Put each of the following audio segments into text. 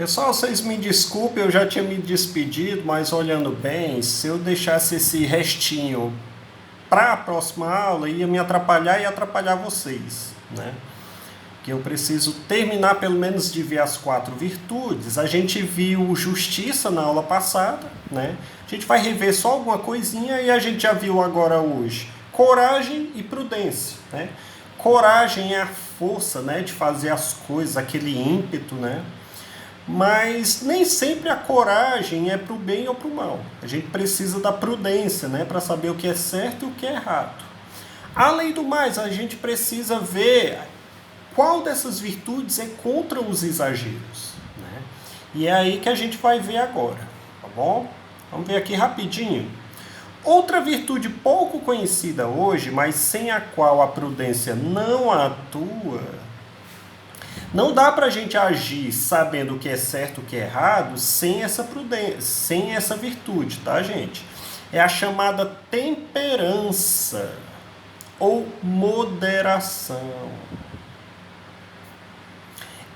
Pessoal, vocês me desculpem, eu já tinha me despedido, mas olhando bem, se eu deixasse esse restinho para a próxima aula, ia me atrapalhar e atrapalhar vocês, né? Que eu preciso terminar pelo menos de ver as 4 virtudes. A gente viu justiça na aula passada, né? A gente vai rever só alguma coisinha e a gente já viu agora hoje coragem e prudência, né? Coragem é a força, né, de fazer as coisas, aquele ímpeto, né? Mas nem sempre a coragem é para o bem ou para o mal. A gente precisa da prudência, né, para saber o que é certo e o que é errado. Além do mais, a gente precisa ver qual dessas virtudes é contra os exageros, né? E é aí que a gente vai ver agora, tá bom? Vamos ver aqui rapidinho. Outra virtude pouco conhecida hoje, mas sem a qual a prudência não atua. Não dá para a gente agir sabendo o que é certo e o que é errado sem essa prudência, sem essa virtude, tá, gente? É a chamada temperança ou moderação.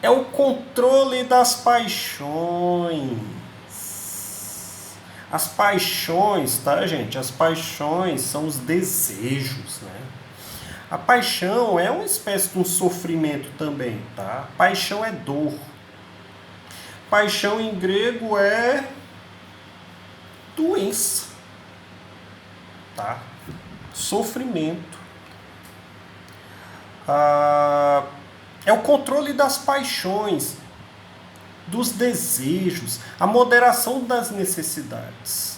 É o controle das paixões. As paixões, tá, gente? As paixões são os desejos, né? A paixão é uma espécie de um sofrimento também, tá? Paixão é dor. Paixão em grego é doença, tá? Sofrimento. É o controle das paixões, dos desejos, a moderação das necessidades.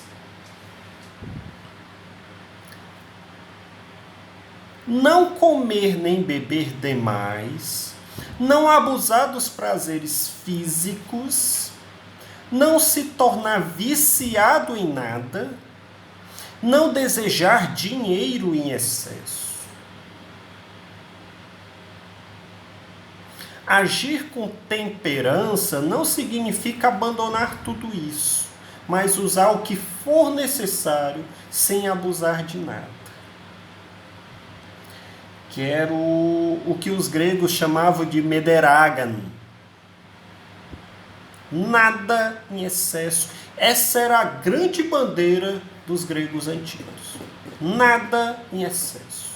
Não comer nem beber demais, não abusar dos prazeres físicos, não se tornar viciado em nada, não desejar dinheiro em excesso. Agir com temperança não significa abandonar tudo isso, mas usar o que for necessário sem abusar de nada. Que era o que os gregos chamavam de mederagan. Nada em excesso. Essa era a grande bandeira dos gregos antigos. Nada em excesso.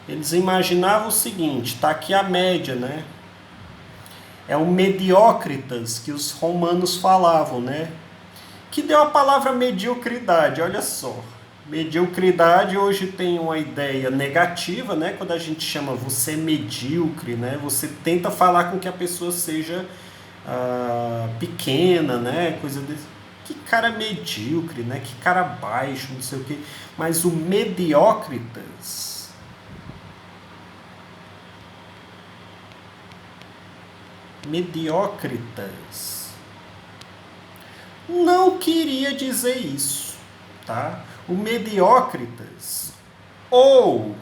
Eles imaginavam o seguinte, está aqui a média, né? É o mediócritas que os romanos falavam, né? Que deu a palavra mediocridade, olha só. Mediocridade hoje tem uma ideia negativa, né? Quando a gente chama você medíocre, né? Você tenta falar com que a pessoa seja pequena, né? Coisa desse. Que cara medíocre, né? Que cara baixo, não sei o quê. Mas o mediócritas não queria dizer isso, tá? O mediócritas, ou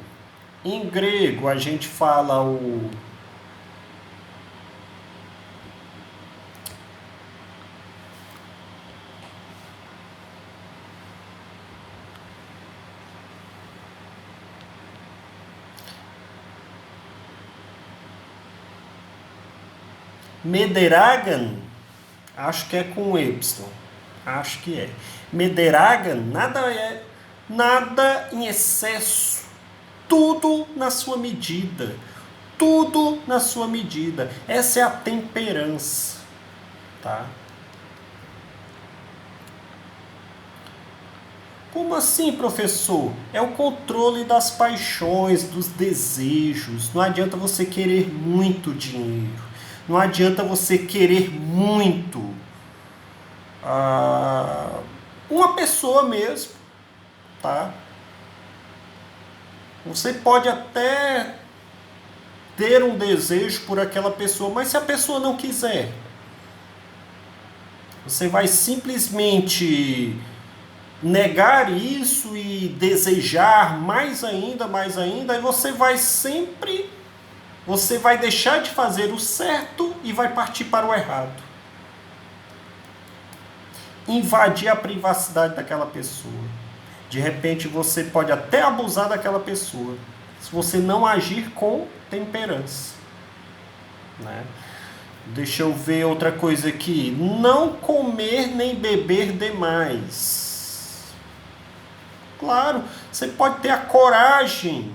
em grego a gente fala o mederagan, acho que é com Y, acho que é. Mederagan nada em excesso, tudo na sua medida, tudo na sua medida. Essa é a temperança, tá? Como assim, professor? É o controle das paixões, dos desejos. Não adianta você querer muito dinheiro. Não adianta você querer muito uma pessoa mesmo, tá? Você pode até ter um desejo por aquela pessoa, mas se a pessoa não quiser, você vai simplesmente negar isso e desejar mais ainda, e você vai deixar de fazer o certo e vai partir para o errado. Invadir a privacidade daquela pessoa. De repente você pode até abusar daquela pessoa, se você não agir com temperança, né? Deixa eu ver outra coisa aqui. Não comer nem beber demais. Claro, você pode ter a coragem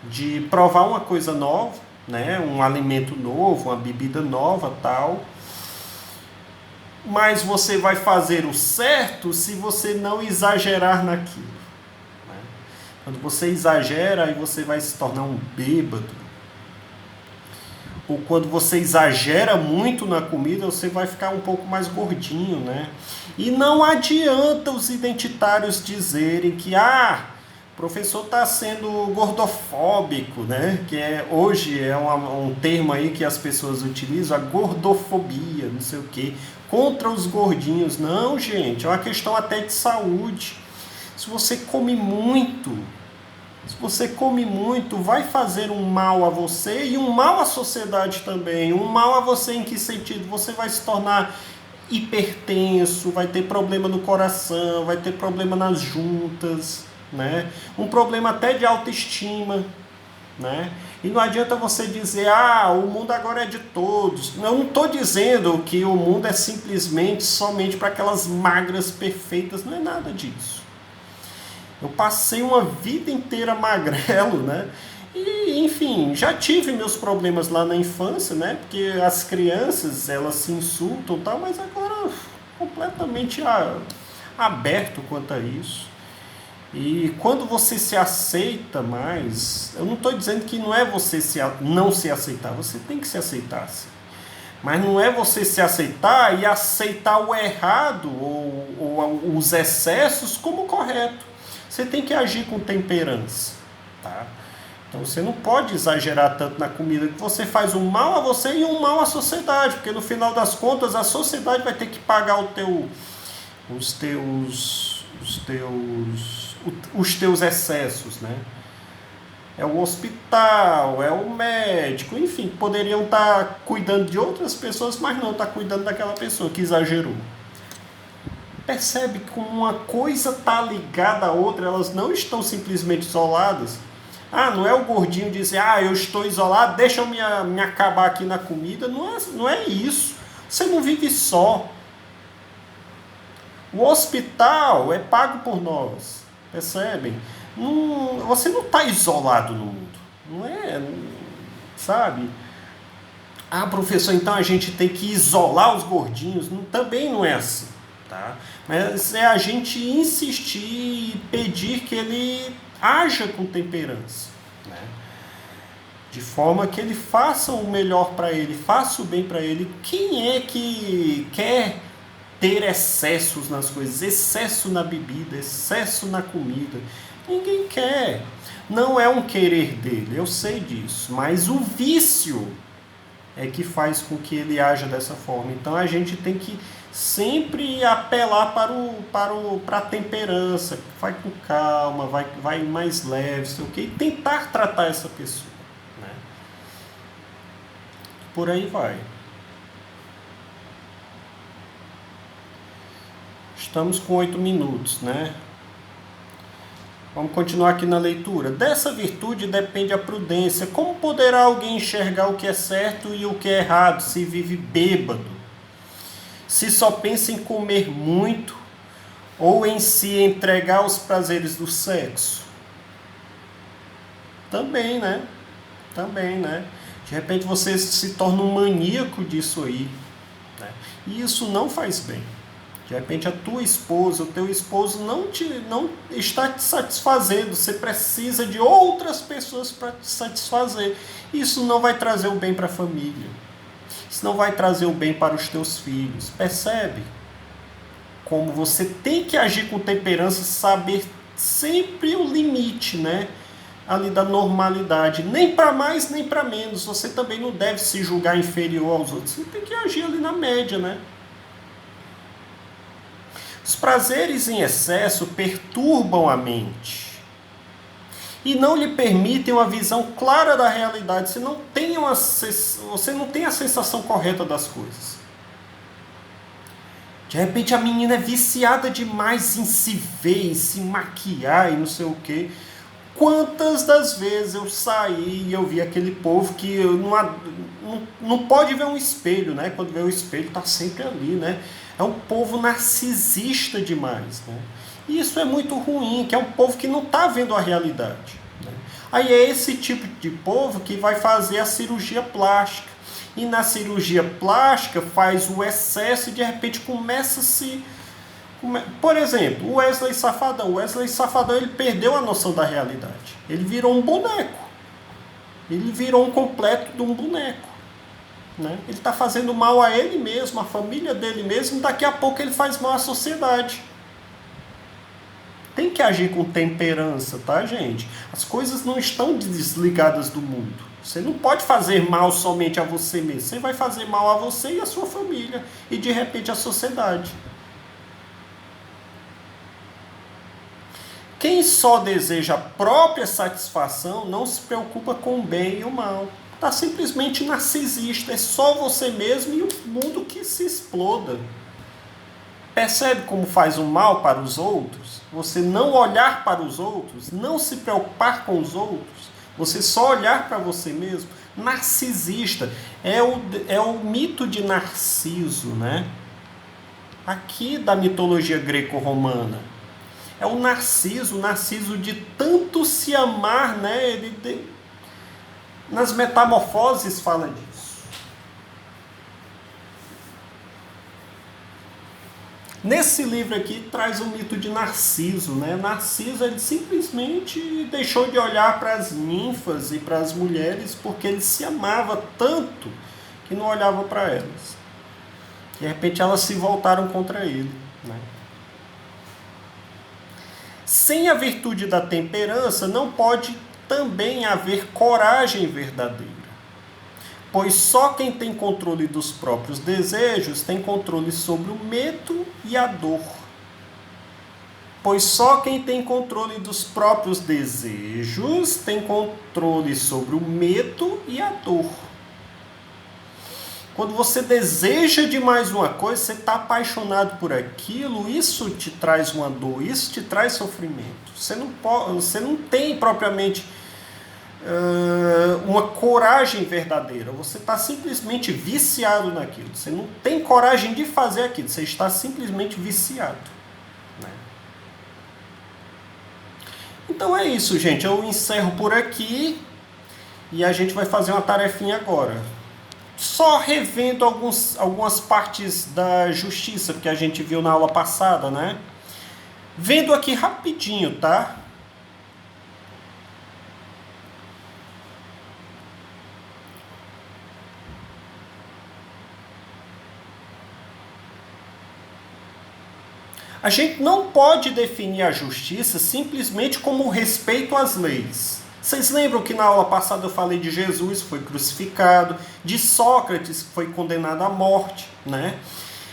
de provar uma coisa nova, né? Um alimento novo, uma bebida nova, tal. Mas você vai fazer o certo se você não exagerar naquilo. Né? Quando você exagera, aí você vai se tornar um bêbado. Ou quando você exagera muito na comida, você vai ficar um pouco mais gordinho, né? E não adianta os identitários dizerem que, o professor está sendo gordofóbico, né? Que hoje é um termo aí que as pessoas utilizam, a gordofobia, não sei o quê, contra os gordinhos. Não, gente, é uma questão até de saúde. Se você come muito, vai fazer um mal a você e um mal à sociedade também. Um mal a você em que sentido? Você vai se tornar hipertenso, vai ter problema no coração, vai ter problema nas juntas, né? Um problema até de autoestima, né? E não adianta você dizer, o mundo agora é de todos. Eu não estou dizendo que o mundo é simplesmente somente para aquelas magras perfeitas, não é nada disso. Eu passei uma vida inteira magrelo, né? E, enfim, já tive meus problemas lá na infância, né? Porque as crianças, elas se insultam e tal, mas agora completamente aberto quanto a isso. E quando você se aceita mais, eu não estou dizendo que não é você não se aceitar, você tem que se aceitar, sim. Mas não é você se aceitar e aceitar o errado ou os excessos como correto. Você tem que agir com temperança, tá? Então você não pode exagerar tanto na comida, que você faz um mal a você e um mal à sociedade, porque no final das contas a sociedade vai ter que pagar os teus excessos, né? É o hospital, é o médico, enfim, poderiam estar cuidando de outras pessoas, mas não está cuidando daquela pessoa que exagerou. Percebe como uma coisa está ligada à outra, elas não estão simplesmente isoladas. Não é o gordinho dizer, eu estou isolado, deixa eu me acabar aqui na comida. Não é isso. Você não vive só. O hospital é pago por nós, percebem? Você não está isolado no mundo, não é, sabe? Professor, então a gente tem que isolar os gordinhos. Também não é assim. Tá? Mas é a gente insistir e pedir que ele haja com temperança, né? De forma que ele faça o melhor para ele, faça o bem para ele. Quem é que quer ter excessos nas coisas, excesso na bebida, excesso na comida? Ninguém quer. Não é um querer dele, eu sei disso, mas o vício é que faz com que ele haja dessa forma. Então a gente tem que sempre apelar para a temperança, vai com calma, vai mais leve, sei o quê, e tentar tratar essa pessoa, né? Por aí vai. Estamos com 8 minutos, né? Vamos continuar aqui na leitura. Dessa virtude depende a prudência. Como poderá alguém enxergar o que é certo e o que é errado se vive bêbado? Se só pensa em comer muito ou em se entregar aos prazeres do sexo? Também, né? De repente você se torna um maníaco disso aí, né? E isso não faz bem. De repente a tua esposa, o teu esposo não está te satisfazendo. Você precisa de outras pessoas para te satisfazer. Isso não vai trazer o bem para a família. Isso não vai trazer o bem para os teus filhos. Percebe? Como você tem que agir com temperança, saber sempre o limite, né? Ali da normalidade. Nem para mais, nem para menos. Você também não deve se julgar inferior aos outros. Você tem que agir ali na média, né? Os prazeres em excesso perturbam a mente e não lhe permitem uma visão clara da realidade. Você não tem a sensação correta das coisas. De repente a menina é viciada demais em se ver, em se maquiar e não sei o quê. Quantas das vezes eu saí e eu vi aquele povo que não pode ver um espelho, né? Quando vê o espelho está sempre ali, né? É um povo narcisista demais, né? E isso é muito ruim, que é um povo que não está vendo a realidade, né? Aí é esse tipo de povo que vai fazer a cirurgia plástica. E na cirurgia plástica faz o excesso e de repente começa a se... Por exemplo, o Wesley Safadão. O Wesley Safadão, ele perdeu a noção da realidade. Ele virou um boneco. Ele virou um completo de um boneco, né? Ele está fazendo mal a ele mesmo, à família dele mesmo, e daqui a pouco ele faz mal à sociedade. Tem que agir com temperança, tá, gente? As coisas não estão desligadas do mundo. Você não pode fazer mal somente a você mesmo. Você vai fazer mal a você e a sua família. E de repente a sociedade. Quem só deseja a própria satisfação não se preocupa com o bem e o mal. Está simplesmente narcisista. É só você mesmo e o mundo que se exploda. Percebe como faz um mal para os outros? Você não olhar para os outros, não se preocupar com os outros, você só olhar para você mesmo. Narcisista. É o mito de Narciso, né? Aqui da mitologia greco-romana. É o Narciso de tanto se amar, né? Nas Metamorfoses fala disso. Nesse livro aqui traz o mito de Narciso, né? Narciso, ele simplesmente deixou de olhar para as ninfas e para as mulheres porque ele se amava tanto que não olhava para elas. De repente elas se voltaram contra ele, né? Sem a virtude da temperança, não pode também haver coragem verdadeira. Pois só quem tem controle dos próprios desejos tem controle sobre o medo e a dor. Pois só quem tem controle dos próprios desejos tem controle sobre o medo e a dor. Quando você deseja demais uma coisa, você está apaixonado por aquilo, isso te traz uma dor, isso te traz sofrimento. Você não tem propriamente uma coragem verdadeira. Você está simplesmente viciado naquilo. Você não tem coragem de fazer aquilo. Você está simplesmente viciado, né? Então é isso, gente. Eu encerro por aqui e a gente vai fazer uma tarefinha agora. Só revendo algumas partes da justiça que a gente viu na aula passada, né? Vendo aqui rapidinho, tá? A gente não pode definir a justiça simplesmente como o respeito às leis. Vocês lembram que na aula passada eu falei de Jesus, que foi crucificado, de Sócrates, que foi condenado à morte, né?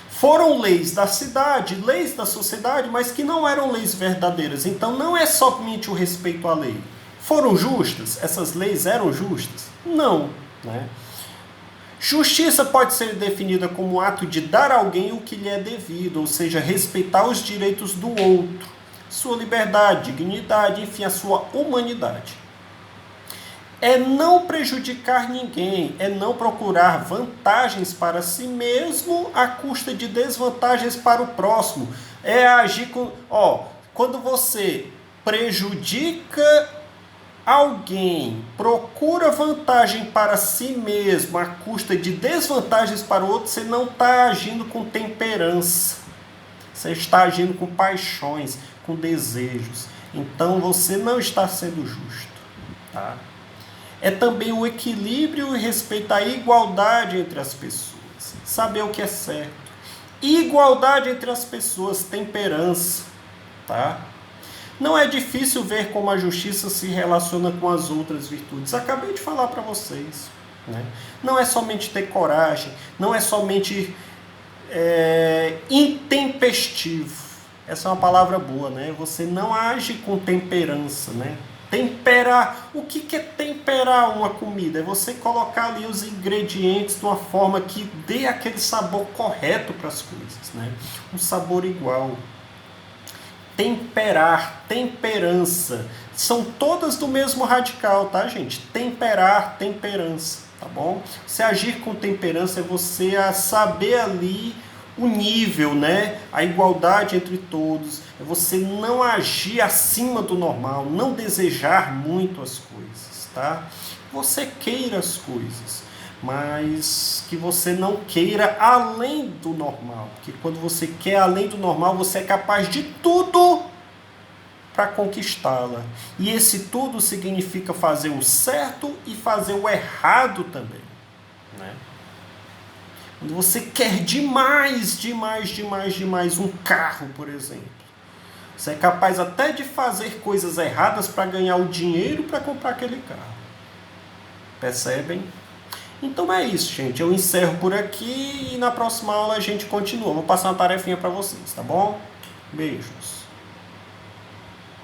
Foram leis da cidade, leis da sociedade, mas que não eram leis verdadeiras. Então não é somente o respeito à lei. Foram justas? Essas leis eram justas? Não, né? Justiça pode ser definida como o ato de dar a alguém o que lhe é devido, ou seja, respeitar os direitos do outro, sua liberdade, dignidade, enfim, a sua humanidade. É não prejudicar ninguém, é não procurar vantagens para si mesmo à custa de desvantagens para o próximo. É agir com... quando você prejudica alguém, procura vantagem para si mesmo à custa de desvantagens para o outro, você não está agindo com temperança. Você está agindo com paixões, com desejos. Então você não está sendo justo, tá? É também o equilíbrio e respeitar a igualdade entre as pessoas. Saber o que é certo. Igualdade entre as pessoas, temperança, tá? Não é difícil ver como a justiça se relaciona com as outras virtudes. Acabei de falar para vocês, né? Não é somente ter coragem, não é somente intempestivo. Essa é uma palavra boa, né? Você não age com temperança, né? Temperar. O que é temperar uma comida? É você colocar ali os ingredientes de uma forma que dê aquele sabor correto para as coisas, né? Um sabor igual. Temperar, temperança. São todas do mesmo radical, tá, gente? Temperar, temperança, tá bom? Você agir com temperança é você saber ali o nível, né? A igualdade entre todos. É você não agir acima do normal, não desejar muito as coisas, tá? Você queira as coisas, mas que você não queira além do normal. Porque quando você quer além do normal, você é capaz de tudo para conquistá-la. E esse tudo significa fazer o certo e fazer o errado também, né? Quando você quer demais, demais, demais, demais um carro, por exemplo, você é capaz até de fazer coisas erradas para ganhar o dinheiro para comprar aquele carro. Percebem? Então é isso, gente. Eu encerro por aqui e na próxima aula a gente continua. Vou passar uma tarefinha para vocês, tá bom? Beijos.